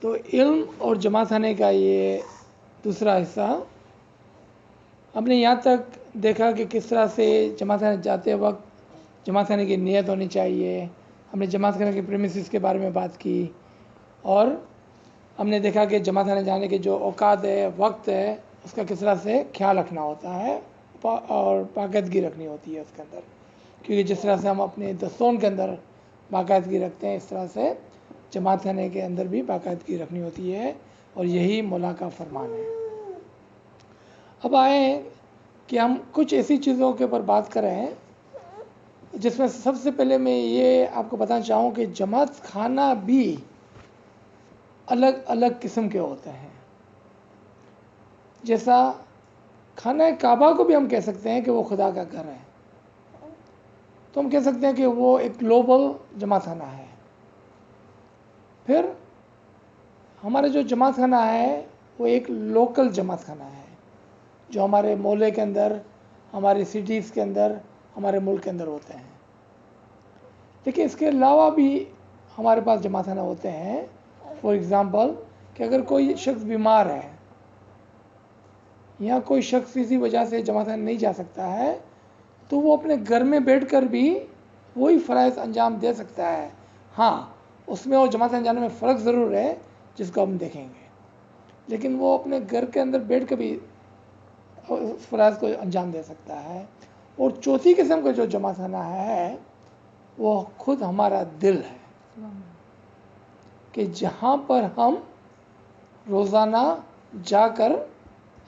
تو علم اور جماعت خانے کا یہ دوسرا حصہ، ہم نے یہاں تک دیکھا کہ کس طرح سے جماعت خانے جاتے وقت جماعت خانے کی نیت ہونی چاہیے. ہم نے جماعت خانے کے پریمیسز کے بارے میں بات کی، اور ہم نے دیکھا کہ جماعت خانے جانے کے جو اوقات ہے، وقت ہے، اس کا کس طرح سے خیال رکھنا ہوتا ہے اور پاکیزگی رکھنی ہوتی ہے اس کے اندر، کیونکہ جس طرح سے ہم اپنے دستون کے اندر باقاعدگی رکھتے ہیں، اس طرح سے جماعت خانے کے اندر بھی باقاعدگی رکھنی ہوتی ہے، اور یہی مولا کا فرمان ہے. اب آئیں کہ ہم کچھ ایسی چیزوں کے اوپر بات کریں جس میں سب سے پہلے میں یہ آپ کو بتانا چاہوں کہ جماعت خانہ بھی الگ الگ قسم کے ہوتے ہیں. جیسا خانہ کعبہ کو بھی ہم کہہ سکتے ہیں کہ وہ خدا کا گھر ہے، تو ہم کہہ سکتے ہیں کہ وہ ایک گلوبل جماعت خانہ ہے. پھر ہمارا جو جماعت خانہ ہے وہ ایک لوکل جماعت خانہ ہے، جو ہمارے محلے کے اندر، ہماری سٹیز کے اندر، ہمارے ملک کے اندر ہوتے ہیں. لیکن اس کے علاوہ بھی ہمارے پاس جماعت خانہ ہوتے ہیں. فار ایگزامپل کہ اگر کوئی شخص بیمار ہے یا کوئی شخص کسی وجہ سے جماعت خانہ نہیں جا سکتا ہے، تو وہ اپنے گھر میں بیٹھ کر بھی وہی فرائض انجام دے سکتا ہے. ہاں، اس میں اور جماعت خانے جانے میں فرق ضرور ہے جس کو ہم دیکھیں گے، لیکن وہ اپنے گھر کے اندر بیٹھ کے بھی اس فرائض کو انجام دے سکتا ہے. اور چوتھی قسم کا جو جماعت خانہ ہے وہ خود ہمارا دل ہے، کہ جہاں پر ہم روزانہ جا کر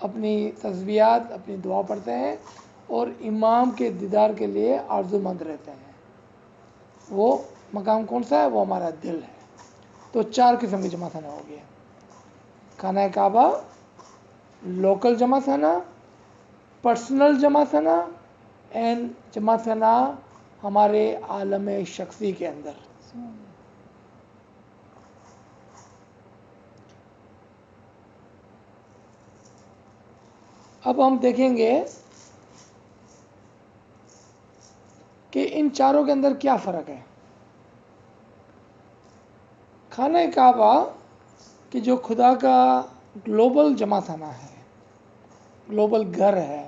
اپنی تسبیحات، اپنی دعا پڑھتے ہیں اور امام کے دیدار کے لیے آرزو مند رہتے ہیں. وہ مقام کون سا ہے؟ وہ ہمارا دل ہے. تو 4 قسم کی جماعت خانہ ہو گیا: خانہ کعبہ، لوکل جماعت خانہ، پرسنل جماعت خانہ، اینڈ جماعت خانہ ہمارے عالم شخصی کے اندر. اب ہم دیکھیں گے کہ ان چاروں کے اندر کیا فرق ہے. خانہ کعبہ کہ جو خدا کا گلوبل جماعت خانہ ہے، گلوبل گھر ہے،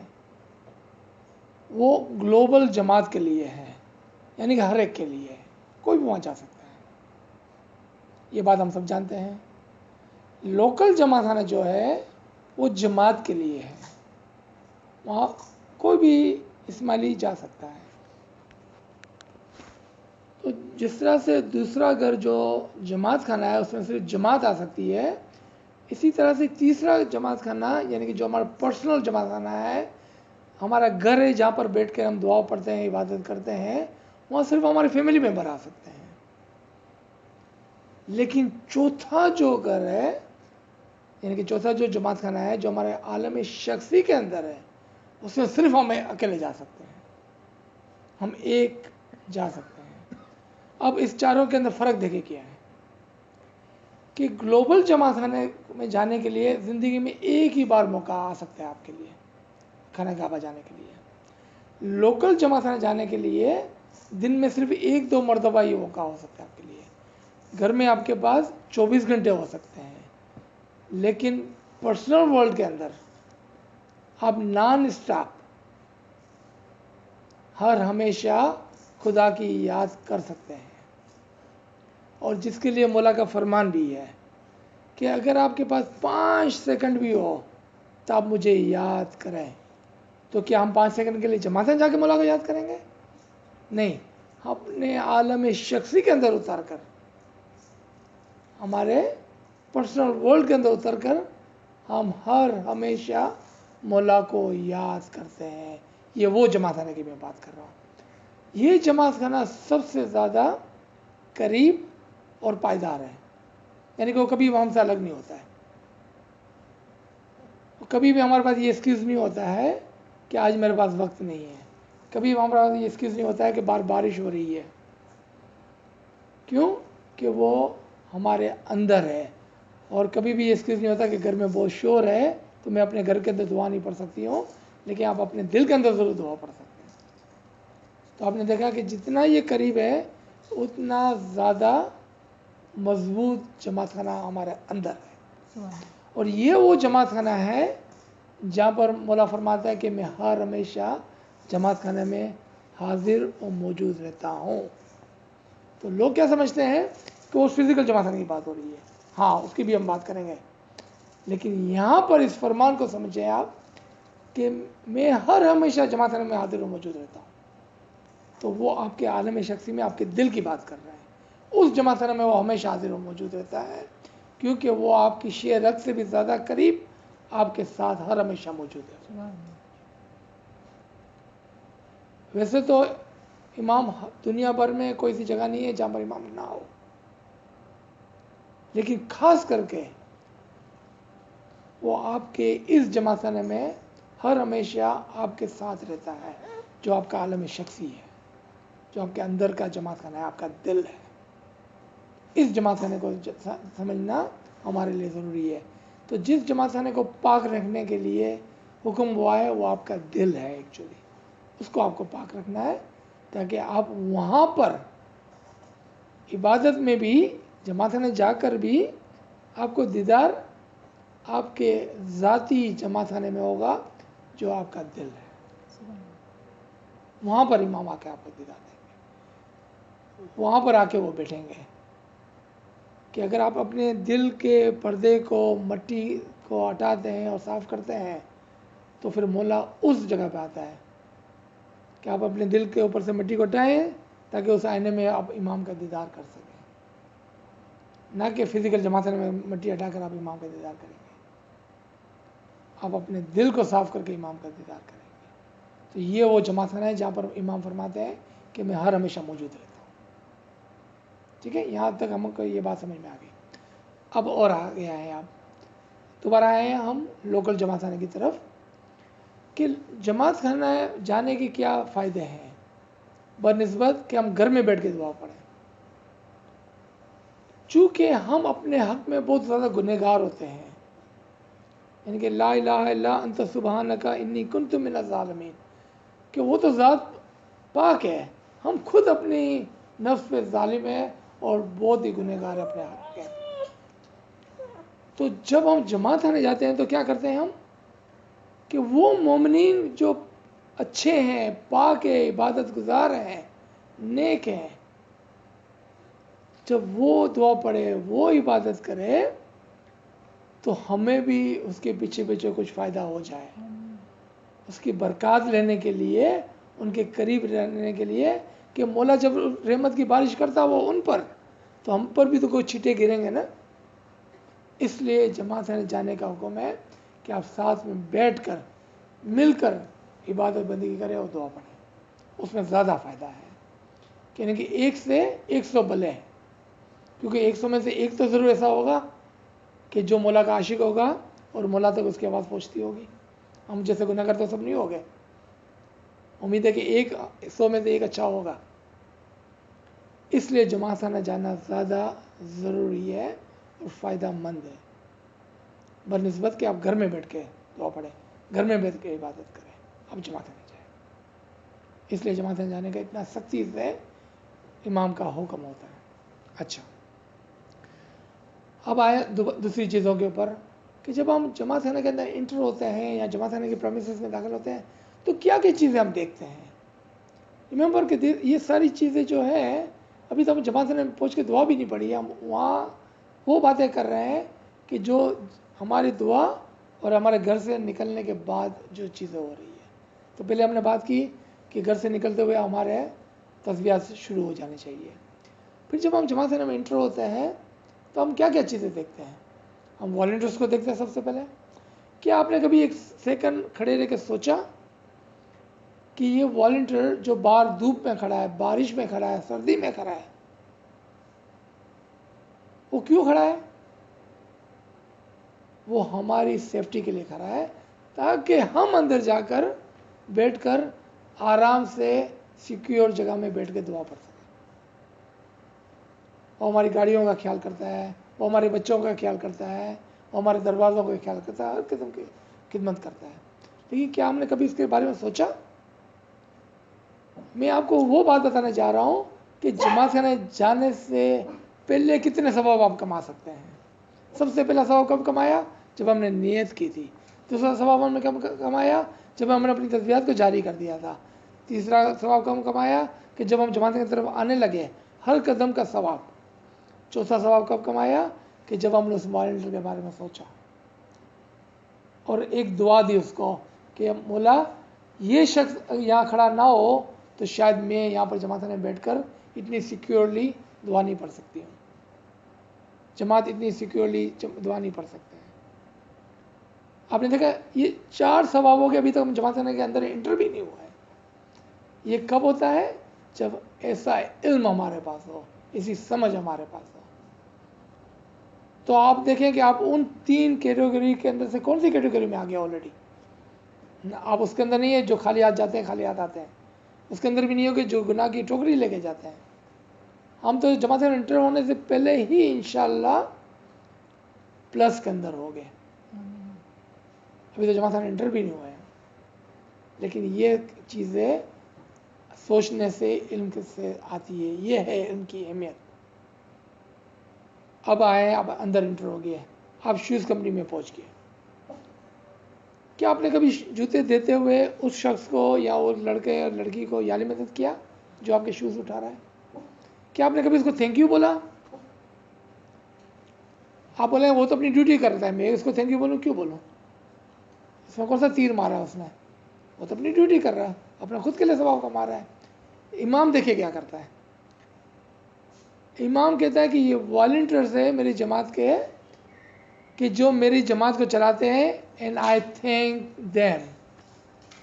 وہ گلوبل جماعت کے لیے ہے، یعنی کہ ہر ایک کے لیے ہے، کوئی بھی وہاں جا سکتا ہے. یہ بات ہم سب جانتے ہیں. لوکل جماعت خانہ جو ہے وہ جماعت کے لیے ہے، وہاں کوئی بھی اسماعیلی جا سکتا ہے. تو جس طرح سے دوسرا گھر جو جماعت خانہ ہے اس میں صرف جماعت آ سکتی ہے، اسی طرح سے تیسرا جماعت خانہ یعنی کہ جو ہمارا پرسنل جماعت خانہ ہے، ہمارا گھر ہے جہاں پر بیٹھ کے ہم دعا پڑھتے ہیں، عبادت کرتے ہیں، وہاں صرف ہمارے فیملی ممبر آ سکتے ہیں. لیکن چوتھا جو گھر ہے، یعنی کہ چوتھا جو جماعت خانہ ہے جو ہمارے عالم شخصی کے اندر ہے، اس میں صرف ہم اکیلے جا سکتے ہیں، ہم ایک جا سکتے ہیں. اب اس چاروں کے اندر فرق دیکھیں کیا ہے کہ گلوبل جماعت خانے میں جانے کے لیے زندگی میں ایک ہی بار موقع آ سکتا ہے آپ کے لیے خانہ کعبہ جانے کے لیے. لوکل جماعت خانے جانے کے لیے دن میں صرف 1-2 مرتبہ یہ موقع ہو سکتا ہے آپ کے لیے. گھر میں آپ کے پاس 24 گھنٹے ہو سکتے ہیں، لیکن پرسنل ورلڈ کے اندر آپ نان اسٹاپ ہر ہمیشہ خدا کی یاد کر سکتے ہیں. اور جس کے لیے مولا کا فرمان بھی ہے کہ اگر آپ کے پاس 5 سیکنڈ بھی ہو تو آپ مجھے یاد کریں. تو کیا ہم 5 سیکنڈ کے لیے جماعت میں جا کے مولا کو یاد کریں گے؟ نہیں، اپنے عالم شخصی کے اندر اتر کر، ہمارے پرسنل ورلڈ کے اندر اتر کر ہم ہر ہمیشہ مولا کو یاد کرتے ہیں. یہ وہ جماعت خانے کی میں بات کر رہا ہوں. یہ جماعت خانہ سب سے زیادہ قریب اور پائیدار ہے، یعنی کہ وہ کبھی ہم سے الگ نہیں ہوتا ہے. کبھی بھی ہمارے پاس یہ ایکسکیوز نہیں ہوتا ہے کہ آج میرے پاس وقت نہیں ہے. کبھی ہمارے پاس یہ ایکسکیوز نہیں ہوتا ہے کہ بارش ہو رہی ہے. کیوں؟ کہ وہ ہمارے اندر ہے. اور کبھی بھی یہ ایکسکیوز نہیں ہوتا کہ گھر میں بہت شور ہے تو میں اپنے گھر کے اندر دعا نہیں پڑھ سکتی ہوں، لیکن آپ اپنے دل کے اندر ضرور دعا پڑھ سکتے ہیں. تو آپ نے دیکھا کہ جتنا یہ قریب ہے اتنا زیادہ مضبوط جماعت خانہ ہمارے اندر ہے، اور یہ وہ جماعت خانہ ہے جہاں پر مولا فرماتا ہے کہ میں ہر ہمیشہ جماعت خانے میں حاضر اور موجود رہتا ہوں۔ تو لوگ کیا سمجھتے ہیں کہ وہ فزیکل جماعت خانے کی بات ہو رہی ہے، ہاں اس کی بھی ہم بات کریں گے، لیکن یہاں پر اس فرمان کو سمجھیں آپ کہ میں ہر ہمیشہ جماعت خانے میں حاضر اور موجود رہتا ہوں، تو وہ آپ کے عالم شخصی میں آپ کے دل کی بات کر رہے ہیں۔ اس جماعت خانے میں وہ ہمیشہ حاضر اور موجود رہتا ہے، کیونکہ وہ آپ کی شے رگ سے بھی زیادہ قریب آپ کے ساتھ ہر ہمیشہ موجود ہے۔ ویسے تو امام دنیا بھر میں کوئی سی جگہ نہیں ہے جہاں پر امام نہ ہو، لیکن خاص کر کے وہ آپ کے اس جماعت خانے میں ہر ہمیشہ آپ کے ساتھ رہتا ہے، جو آپ کا عالم شخصی ہے، جو آپ کے اندر کا جماعت خانہ ہے، آپ کا دل ہے۔ اس جماعت خانے کو سمجھنا ہمارے لیے ضروری ہے۔ تو جس جماعت خانے کو پاک رکھنے کے لیے حکم ہوا ہے وہ آپ کا دل ہے، ایکچولی اس کو آپ کو پاک رکھنا ہے، تاکہ آپ وہاں پر عبادت میں بھی جماعت خانے جا کر بھی آپ کو دیدار آپ کے ذاتی جماعت خانے میں ہوگا جو آپ کا دل ہے۔ وہاں پر امام آ کے آپ کو دیدار دیں گے، وہاں پر آ کے وہ بیٹھیں گے کہ اگر آپ اپنے دل کے پردے کو مٹی کو ہٹاتے ہیں اور صاف کرتے ہیں تو پھر مولا اس جگہ پہ آتا ہے کہ آپ اپنے دل کے اوپر سے مٹی کو ہٹائیں تاکہ اس آئینے میں آپ امام کا دیدار کر سکیں، نہ کہ فزیکل جماعت میں مٹی ہٹا کر آپ امام کا دیدار کریں گے، آپ اپنے دل کو صاف کر کے امام کا دیدار کریں گے۔ تو یہ وہ جماعت خانہ ہے جہاں پر امام فرماتے ہیں کہ میں ہر ہمیشہ موجود رہتا ہوں۔ ٹھیک ہے، یہاں تک ہم کو یہ بات سمجھ میں آ گئی۔ اب اور آگے آئے ہیں، آپ دوبارہ آئے ہیں ہم لوکل جماعت خانے کی طرف کہ جماعت خانہ جانے کے کیا فائدے ہیں بنسبت کہ ہم گھر میں بیٹھ کے دعا پڑھیں۔ چونکہ ہم اپنے حق میں بہت زیادہ گنہگار ہوتے ہیں، یعنی کہ لا الہ الا انت سبحانک انی کنت من الظالمین، کہ وہ تو ذات پاک ہے، ہم خود اپنی نفس پہ ظالم ہیں اور بہت ہی گنہگار ہیں اپنے حق کے۔ تو جب ہم جماعت خانے جاتے ہیں تو کیا کرتے ہیں ہم کہ وہ مومنین جو اچھے ہیں، پاک ہے، عبادت گزار ہیں، نیک ہیں، جب وہ دعا پڑھے، وہ عبادت کرے تو ہمیں بھی اس کے پیچھے پیچھے کچھ فائدہ ہو جائے، اس کی برکات لینے کے لیے، ان کے قریب رہنے کے لیے، کہ مولا جب رحمت کی بارش کرتا وہ ان پر، تو ہم پر بھی تو کوئی چھٹے گریں گے نا۔ اس لیے جماعت خانے جانے کا حکم ہے کہ آپ ساتھ میں بیٹھ کر مل کر عبادت بندگی کریں اور دعا پڑھیں، اس میں زیادہ فائدہ ہے، یعنی کہ 1 سے 100 بھلے ہیں، کیونکہ 100 میں سے ایک تو ضرور ایسا ہوگا کہ جو مولا کا عاشق ہوگا اور مولا تک اس کی آواز پہنچتی ہوگی۔ ہم جیسے گناہ کرتے سب نہیں ہوگے، امید ہے کہ 100 میں سے ایک اچھا ہوگا۔ اس لیے جماعت خانہ جانا زیادہ ضروری ہے اور فائدہ مند ہے بنسبت کہ آپ گھر میں بیٹھ کے دعا پڑھیں، گھر میں بیٹھ کے عبادت کریں، آپ جماعت خانے جائیں۔ اس لیے جماعت خانے جانے کا اتنا سختی سے امام کا حکم ہوتا ہے۔ اچھا، اب آئے دوسری چیزوں کے اوپر کہ جب ہم جماعت خانے کے اندر انٹر ہوتے ہیں یا جماعت خانے کے پریمیسز میں داخل ہوتے ہیں تو کیا کیا چیزیں ہم دیکھتے ہیں۔ ریممبر کہ یہ ساری چیزیں جو ہیں، ابھی تو ہم جماعت خانے میں پہنچ کے دعا بھی نہیں پڑھی، ہم وہاں وہ باتیں کر رہے ہیں کہ جو ہماری دعا اور ہمارے گھر سے نکلنے کے بعد جو چیزیں ہو رہی ہیں۔ تو پہلے ہم نے بات کی کہ گھر سے نکلتے ہوئے ہمارے تسبیحات شروع ہو جانی چاہیے۔ پھر جب ہم جماعت خانے میں انٹر ہوتے ہیں تو ہم کیا کیا چیزیں دیکھتے ہیں۔ ہم والنٹیئرس کو دیکھتے ہیں سب سے پہلے۔ کیا آپ نے کبھی ایک سیکنڈ کھڑے رہ کے سوچا کہ یہ والنٹیئر جو باہر دھوپ میں کھڑا ہے، بارش میں کھڑا ہے، سردی میں کھڑا ہے، وہ کیوں کھڑا ہے؟ وہ ہماری سیفٹی کے لیے کھڑا ہے، تاکہ ہم اندر جا کر بیٹھ کر آرام سے سیکیور جگہ میں بیٹھ کے دعا پڑھ سکیں۔ وہ ہماری گاڑیوں کا خیال کرتا ہے، وہ ہمارے بچوں کا خیال کرتا ہے، وہ ہمارے دروازوں کا خیال کرتا ہے، ہر قسم کی خدمت کرتا ہے۔ لیکن کیا ہم نے کبھی اس کے بارے میں سوچا؟ میں آپ کو وہ بات بتانا چاہ رہا ہوں کہ جماعت خانے جانے سے پہلے کتنے ثواب آپ کما سکتے ہیں؟ سب سے پہلا ثواب کب کمایا؟ جب ہم نے نیت کی تھی. دوسرا ثواب ہم نے کب کمایا؟ جب ہم نے اپنی تجزیات کو جاری کر دیا تھا. تیسرا ثواب کب کمایا؟ کہ جب ہم جماعت کی طرف آنے لگے، ہر قدم کا ثواب. چوتھا ثواب کب کمایا؟ کہ جب ہم نے اس والنٹیئر کے بارے میں سوچا اور ایک دعا دی اس کو کہ مولا یہ شخص یہاں کھڑا نہ ہو تو شاید میں یہاں پر جماعت میں بیٹھ کر اتنی سیکیورلی دعا نہیں پڑھ سکتی ہوں. جماعت اتنی سیکیورلی دعا نہیں پڑھ سکتے ہیں. آپ نے دیکھا یہ 4 ثوابوں کے ابھی تک ہم جماعت کے اندر انٹر بھی نہیں ہوا ہے. یہ کب ہوتا ہے؟ جب ایسا علم ہمارے پاس ہو، ایسی سمجھ ہمارے پاس ہو. تو آپ دیکھیں کہ آپ ان 3 کیٹیگری کے اندر سے کون سی کیٹیگری میں آ گیا آلریڈی؟ آپ اس کے اندر نہیں ہے جو خالی ہاتھ جاتے ہیں خالی ہاتھ آتے ہیں. اس کے اندر بھی نہیں ہو کہ جو گناہ کی ٹوکری لے کے جاتے ہیں. ہم تو جماعت میں انٹر ہونے سے پہلے ہی انشاءاللہ پلس کے اندر ہو گئے. ابھی تو جماعت میں انٹر بھی نہیں ہوئے ہیں. لیکن یہ چیزیں سوچنے سے علم سے آتی ہے. یہ ہے علم کی اہمیت. اب آئے، اب اندر انٹر ہو گئے، آپ شوز کمپنی میں پہنچ گئے. کیا آپ نے کبھی جوتے دیتے ہوئے اس شخص کو یا وہ لڑکے یا لڑکی کو یالی مدد کیا جو آپ کے شوز اٹھا رہا ہے؟ کیا آپ نے کبھی اس کو تھینک یو بولا؟ آپ بولیں وہ تو اپنی ڈیوٹی کرتا ہے، میں اس کو تھینک یو بولوں کیوں بولوں؟ اس میں کون سا تیر مارا اس نے؟ وہ تو اپنی ڈیوٹی کر رہا ہے، اپنا خود کے لیے ثواب کما رہا ہے. امام دیکھے کیا کرتا ہے. امام کہتا ہے کہ یہ والنٹیئرز ہیں میری جماعت کے کہ جو میری جماعت کو چلاتے ہیں اینڈ آئی تھینک دیم.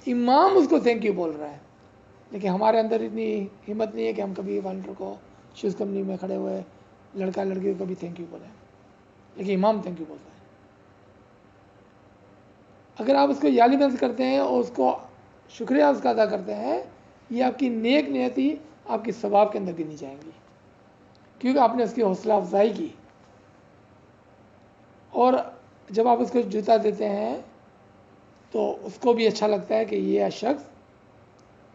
امام اس کو تھینک یو بول رہا ہے. لیکن ہمارے اندر اتنی ہمت نہیں ہے کہ ہم کبھی والنٹیئر کو شوز کمپنی میں کھڑے ہوئے لڑکا لڑکی کو کبھی تھینک یو بولیں. لیکن امام تھینک یو بولتا ہے. اگر آپ اس کو یالی مدد کرتے ہیں اور اس کو شکریہ اس کا ادا کرتے ہیں، یہ آپ کی نیک نیتی آپ کی ثواب کے اندر گنی جائیں گی کیونکہ آپ نے اس کی حوصلہ افزائی کی. اور جب آپ اس کو جوتا دیتے ہیں تو اس کو بھی اچھا لگتا ہے کہ یہ شخص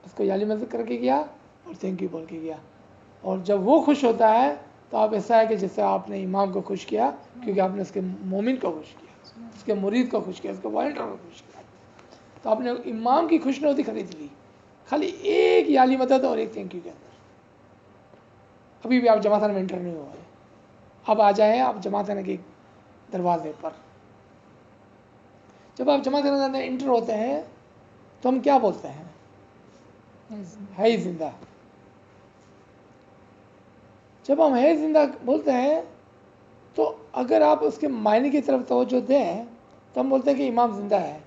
اس کو یالی مدد کر کے گیا اور تھینک یو بول کے گیا. اور جب وہ خوش ہوتا ہے تو آپ ایسا ہے کہ جس سے آپ نے امام کو خوش کیا کیونکہ آپ نے اس کے مومن کو خوش کیا، اس کے مرید کو خوش کیا، اس کے والنٹیئر کو خوش کیا. تو آپ نے امام کی خوش نوتی خرید لی خالی ایک یالی مدد اور ایک تھینک یو کے اندر. ابھی بھی آپ جماعت میں انٹر نہیں ہوئے. اب آ جائیں آپ جماعت کے دروازے پر. جب آپ جماعت کے اندر انٹر ہوتے ہیں تو ہم کیا بولتے ہیں؟ ہے ہی زندہ. جب ہم ہے زندہ بولتے ہیں تو اگر آپ اس کے معنی کی طرف توجہ دیں تو ہم بولتے ہیں کہ امام زندہ ہے.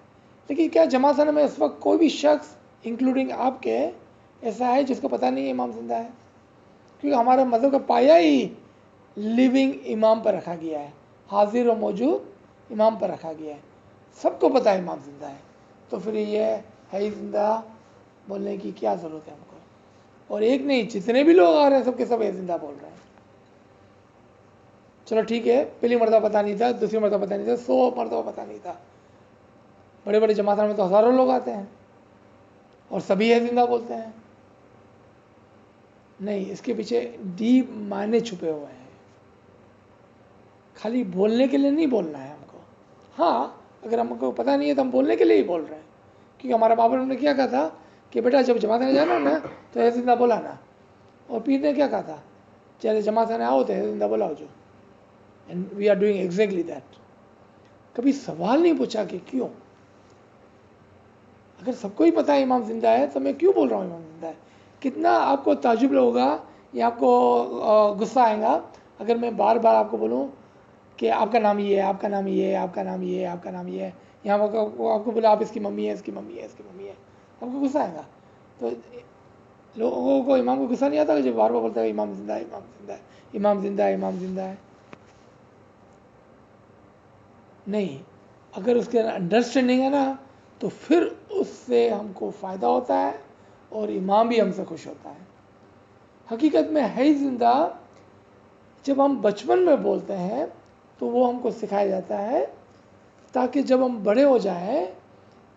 لیکن کیا جماعت میں اس وقت کوئی بھی شخص انکلوڈنگ آپ کے ایسا ہے جس کو پتہ نہیں ہے امام زندہ ہے؟ کیونکہ ہمارا مذہب کا پایہ ہی لیونگ امام پر رکھا گیا ہے، حاضر و موجود امام پر رکھا گیا ہے. سب کو پتہ ہے امام زندہ ہے. تو پھر یہ ہے ہی زندہ بولنے کی کیا ضرورت ہے ہم کو؟ اور ایک نہیں، جتنے بھی لوگ آ رہے ہیں سب کے سب ہے زندہ بول رہے ہیں. چلو ٹھیک ہے، پہلی مرتبہ پتہ نہیں تھا، دوسری مرتبہ پتہ نہیں تھا، 100 مرتبہ پتہ نہیں تھا. بڑے بڑے جماعتوں میں تو ہزاروں لوگ آتے ہیں اور سبھی ہے زندہ بولتے ہیں. نہیں، اس کے پیچھے ڈیپ معنی چھپے ہوئے ہیں. خالی بولنے کے لیے نہیں بولنا ہے ہم کو. ہاں اگر ہم کو پتہ نہیں ہے تو ہم بولنے کے لیے ہی بول رہے ہیں. کیونکہ ہمارا بابا نے کیا کہا تھا کہ بیٹا جب جماعت میں جانا نا تو ہے زندہ بولانا. اور پیر نے کیا کہا تھا؟ چلے جماعت میں آؤ تو ہے زندہ بولاؤ جو. And we are doing exactly that. کبھی سوال نہیں پوچھا کہ کیوں. اگر سب کو ہی پتہ ہے امام زندہ ہے تو میں کیوں بول رہا ہوں امام زندہ ہے؟ کتنا آپ کو تعجب ہوگا یا آپ کو غصہ آئے گا اگر میں بار بار آپ کو بولوں کہ آپ کا نام یہ ہے، آپ کا نام یہ ہے، آپ کا نام یہ ہے، آپ کا نام یہ ہے. یہاں آپ کو بولا آپ اس کی ممی ہے، اس کی ممی ہے، اس کی ممی ہے. آپ کو غصہ آئے گا. تو لوگوں کو امام کو غصہ نہیں آتا کہ جو بار بار بولتا ہے امام زندہ ہے، امام زندہ ہے، امام زندہ ہے، امام زندہ ہے. نہیں، اگر اس کے انڈرسٹینڈنگ ہے نا تو پھر اس سے ہم کو فائدہ ہوتا ہے اور امام بھی ہم سے خوش ہوتا ہے. حقیقت میں ہے زندہ جب ہم بچپن میں بولتے ہیں تو وہ ہم کو سکھایا جاتا ہے تاکہ جب ہم بڑے ہو جائیں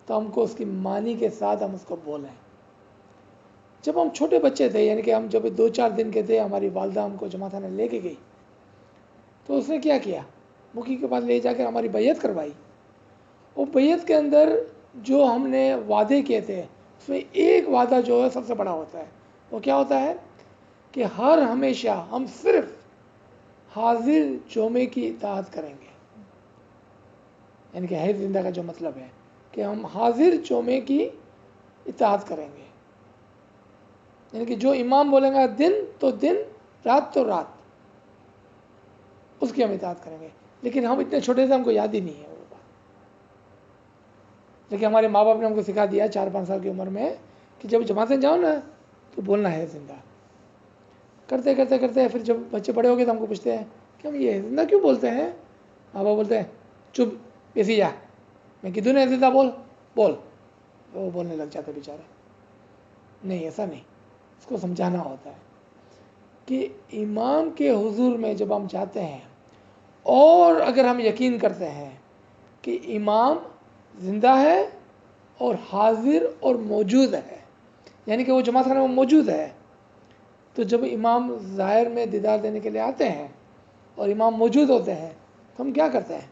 تو ہم کو اس کی معنی کے ساتھ ہم اس کو بولیں. جب ہم چھوٹے بچے تھے، یعنی کہ ہم جب 2-4 دن کے تھے، ہماری والدہ ہم کو جماعت میں لے کے گئی تو اس نے کیا کیا؟ مکی کے پاس لے جا کر ہماری بیعت کروائی. اور بیعت کے اندر جو ہم نے وعدے کیے تھے اس میں ایک وعدہ جو ہے سب سے بڑا ہوتا ہے. وہ کیا ہوتا ہے؟ کہ ہر ہمیشہ ہم صرف حاضر جومے کی اطاعت کریں گے. یعنی کہ حیض زندہ کا جو مطلب ہے کہ ہم حاضر جومے کی اطاعت کریں گے. یعنی کہ جو امام بولیں گا دن تو دن، رات تو رات، اس کی ہم اطاعت کریں گے. لیکن ہم اتنے چھوٹے سے ہم کو یاد ہی نہیں ہے وہ بات. لیکن ہمارے ماں باپ نے ہم کو سکھا دیا 4-5 سال کی عمر میں کہ جب جماعتیں جاؤ نا تو بولنا ہے زندہ. کرتے کرتے کرتے پھر جب بچے بڑے ہو گئے تو ہم کو پوچھتے ہیں کہ ہم یہ زندہ کیوں بولتے ہیں؟ ماں باپ بولتے ہیں چپ ایسی جا، میں کدھر نے زندہ بول. وہ بولنے لگ جاتے بیچارے. نہیں، ایسا نہیں، اس کو سمجھانا ہوتا ہے کہ امام کے حضور میں جب ہم جاتے ہیں اور اگر ہم یقین کرتے ہیں کہ امام زندہ ہے اور حاضر اور موجود ہے، یعنی کہ وہ جماعت خانے میں موجود ہے، تو جب امام ظاہر میں دیدار دینے کے لیے آتے ہیں اور امام موجود ہوتے ہیں تو ہم کیا کرتے ہیں؟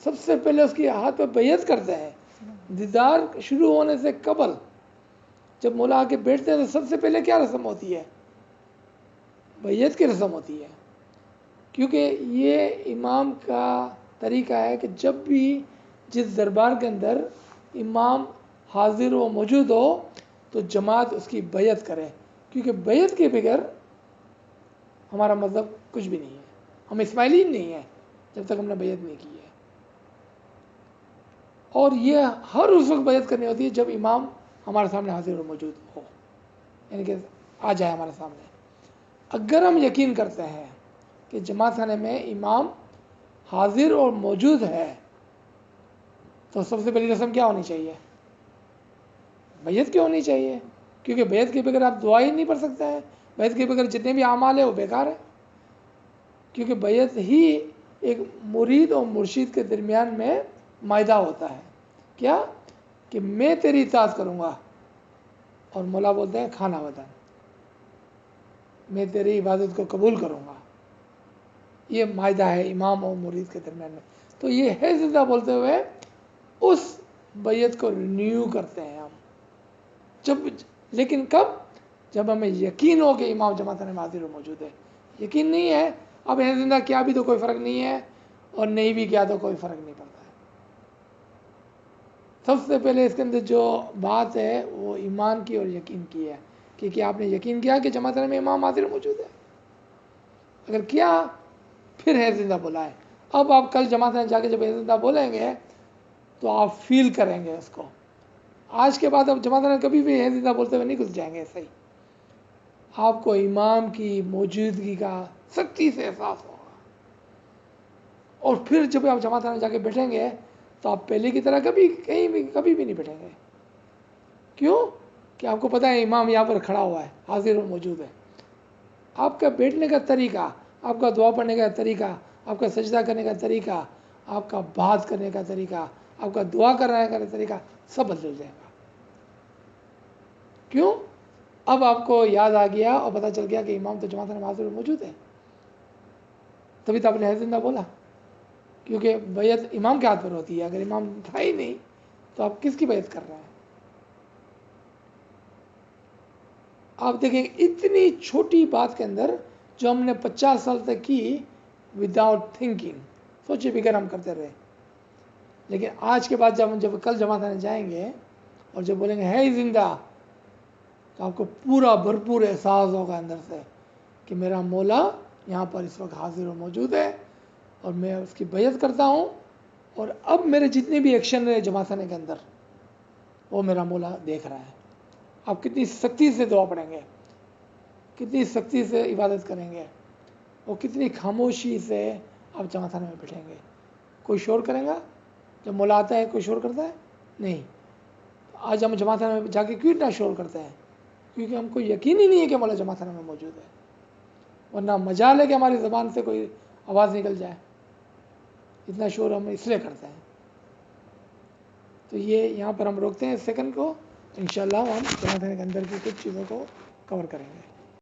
سب سے پہلے اس کی ہاتھ پہ بیعت کرتے ہیں. دیدار شروع ہونے سے قبل جب مولا آ کے بیٹھتے ہیں تو سب سے پہلے کیا رسم ہوتی ہے؟ بیعت کی رسم ہوتی ہے. کیونکہ یہ امام کا طریقہ ہے کہ جب بھی جس دربار کے اندر امام حاضر و موجود ہو تو جماعت اس کی بیعت کرے. کیونکہ بیعت کے بغیر ہمارا مذہب کچھ بھی نہیں ہے. ہم اسماعیلی نہیں ہیں جب تک ہم نے بیعت نہیں کی ہے. اور یہ ہر اس وقت بیعت کرنی ہوتی ہے جب امام ہمارے سامنے حاضر و موجود ہو، یعنی کہ آ جائے ہمارے سامنے. اگر ہم یقین کرتے ہیں کہ جماعت خانے میں امام حاضر اور موجود ہے تو سب سے پہلی رسم کیا ہونی چاہیے؟ بیعت کی ہونی چاہیے. کیونکہ بیعت کے بغیر آپ دعا ہی نہیں پڑھ سکتے ہیں. بیعت کے بغیر جتنے بھی اعمال ہیں وہ بیکار ہیں. کیونکہ بیعت ہی ایک مرید اور مرشد کے درمیان میں معاہدہ ہوتا ہے. کیا؟ کہ میں تیری اطاعت کروں گا، اور مولا بولتے ہیں کھانا وطن، میں تیری عبادت کو قبول کروں گا. یہ معاہدہ ہے امام اور مرید کے درمیان میں. تو یہ ہے زندہ بولتے ہوئے اس بیعت کو رینیو کرتے ہیں ہم. لیکن کب؟ جب ہمیں یقین ہو کہ امام جماعت میں حاضر و موجود ہے. یقین نہیں ہے، اب ہے زندہ کیا بھی تو کوئی فرق نہیں ہے، اور نہیں بھی کیا تو کوئی فرق نہیں پڑتا ہے. سب سے پہلے اس کے اندر جو بات ہے وہ ایمان کی اور یقین کی ہے کہ کیا آپ نے یقین کیا کہ جماعت میں امام حاضر و موجود ہے؟ اگر کیا پھر ہے زندہ بولا ہے. اب آپ کل جماعت میں جا کے جب ہے زندہ بولیں گے تو آپ فیل کریں گے اس کو. آج کے بعد اب جماعت میں کبھی بھی ہے زندہ بولتے ہوئے نہیں گھس جائیں گے. ایسا ہی آپ کو امام کی موجودگی کا سختی سے احساس ہوگا. اور پھر جب آپ جماعت میں جا کے بیٹھیں گے تو آپ پہلے کی طرح کبھی بھی نہیں بیٹھیں گے. کیوں؟ کہ آپ کو پتہ ہے امام یہاں پر کھڑا ہوا ہے، حاضر و موجود ہے. آپ کا بیٹھنے کا طریقہ، آپ کا دعا پڑھنے کا طریقہ، آپ کا سجدہ کرنے کا طریقہ، آپ کا بات کرنے کا طریقہ، آپ کا دعا کرنے کا طریقہ سب بدل جائے گا. کیوں؟ اب آپ کو یاد آ گیا اور پتہ چل گیا کہ امام تو جماعت میں حاضر و موجود ہے. تبھی تو آپ نے ہے زندہ بولا. کیونکہ بیعت امام کے ہاتھ پر ہوتی ہے. اگر امام تھا ہی نہیں تو آپ کس کی بیعت کر رہے ہیں؟ آپ دیکھیں اتنی چھوٹی بات کے اندر جو ہم نے 50 سال تک کی وداؤٹ تھنکنگ، سوچے بغیر ہم کرتے رہے. لیکن آج کے بعد جب کل جماعت میں جائیں گے اور جب بولیں گے ہے ہی زندہ تو آپ کو پورا بھرپور احساس ہوگا اندر سے کہ میرا مولا یہاں پر اس وقت حاضر و موجود ہے اور میں اس کی بیعت کرتا ہوں. اور اب میرے جتنے بھی ایکشن رہے جماعت خانے کے اندر وہ میرا مولا دیکھ رہا ہے. آپ کتنی سختی سے دعا پڑھیں گے، کتنی سختی سے عبادت کریں گے، اور کتنی خاموشی سے آپ جماعت خانے میں بیٹھیں گے. کوئی شور کرے گا؟ جب مولا آتا ہے کوئی شور کرتا ہے؟ نہیں. آج ہم جماعت خانے میں جا کے کیوں اتنا شور کرتے ہیں؟ کیونکہ ہم کو یقین ہی نہیں ہے کہ مولا جماعت خانے میں موجود ہے. ورنہ مجال ہے کہ ہماری زبان سے کوئی آواز نکل جائے. اتنا شور ہم اس لیے کرتے ہیں. تو یہ یہاں پر ہم روکتے ہیں اس سیکنڈ کو. انشاءاللہ ہم جماعت خانے کے اندر کی کچھ چیزوں کو کور کریں گے.